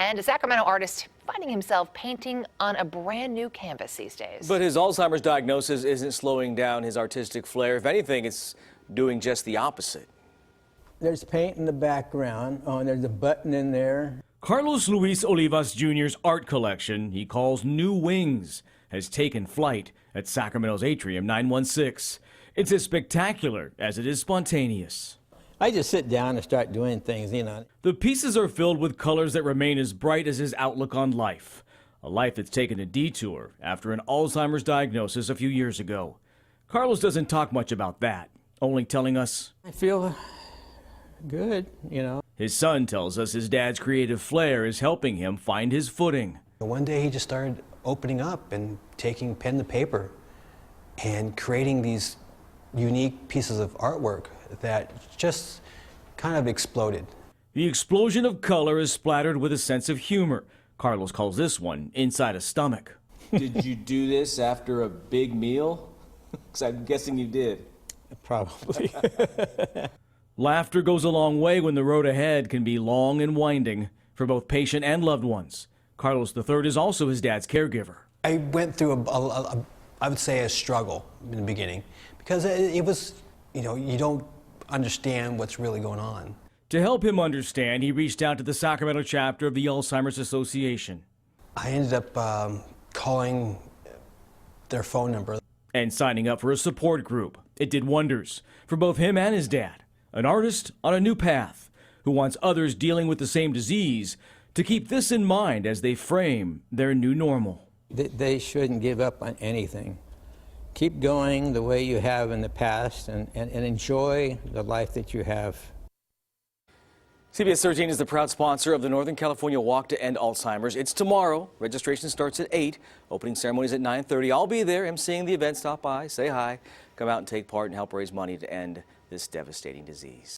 And a Sacramento artist finding himself painting on a brand new canvas these days. But his Alzheimer's diagnosis isn't slowing down his artistic flair. If anything, it's doing just the opposite. There's paint in the background. Oh, and there's a button in there. Carlos Luis Olivas Jr.'s art collection, he calls New Wings, has taken flight at Sacramento's Atrium 916. It's as spectacular as it is spontaneous. I just sit down and start doing things, you know. The pieces are filled with colors that remain as bright as his outlook on life. A life that's taken a detour after an Alzheimer's diagnosis a few years ago. Carlos doesn't talk much about that, only telling us, I feel good, you know. His son tells us his dad's creative flair is helping him find his footing. One day he just started opening up and taking pen to paper and creating these unique pieces of artwork that just kind of exploded. The explosion of color is splattered with a sense of humor. Carlos calls this one inside a stomach. Did you do this after a big meal? Because I'm guessing you did. Probably. Laughter goes a long way when the road ahead can be long and winding for both patient and loved ones. Carlos III is also his dad's caregiver. I went through I would say a struggle in the beginning because it was, you know, you don't understand what's really going on. To help him understand, he reached out to the Sacramento chapter of the Alzheimer's Association. I ended up calling their phone number And signing up for a support group. It did wonders for both him and his dad, an artist on a new path who wants others dealing with the same disease to keep this in mind as they frame their new normal. They shouldn't give up on anything. Keep going the way you have in the past and enjoy the life that you have. CBS 13 is the proud sponsor of the Northern California Walk to End Alzheimer's. It's tomorrow. Registration starts at 8. Opening ceremonies at 9:30. I'll be there emceeing the event. Stop by, say hi, come out and take part and help raise money to end this devastating disease.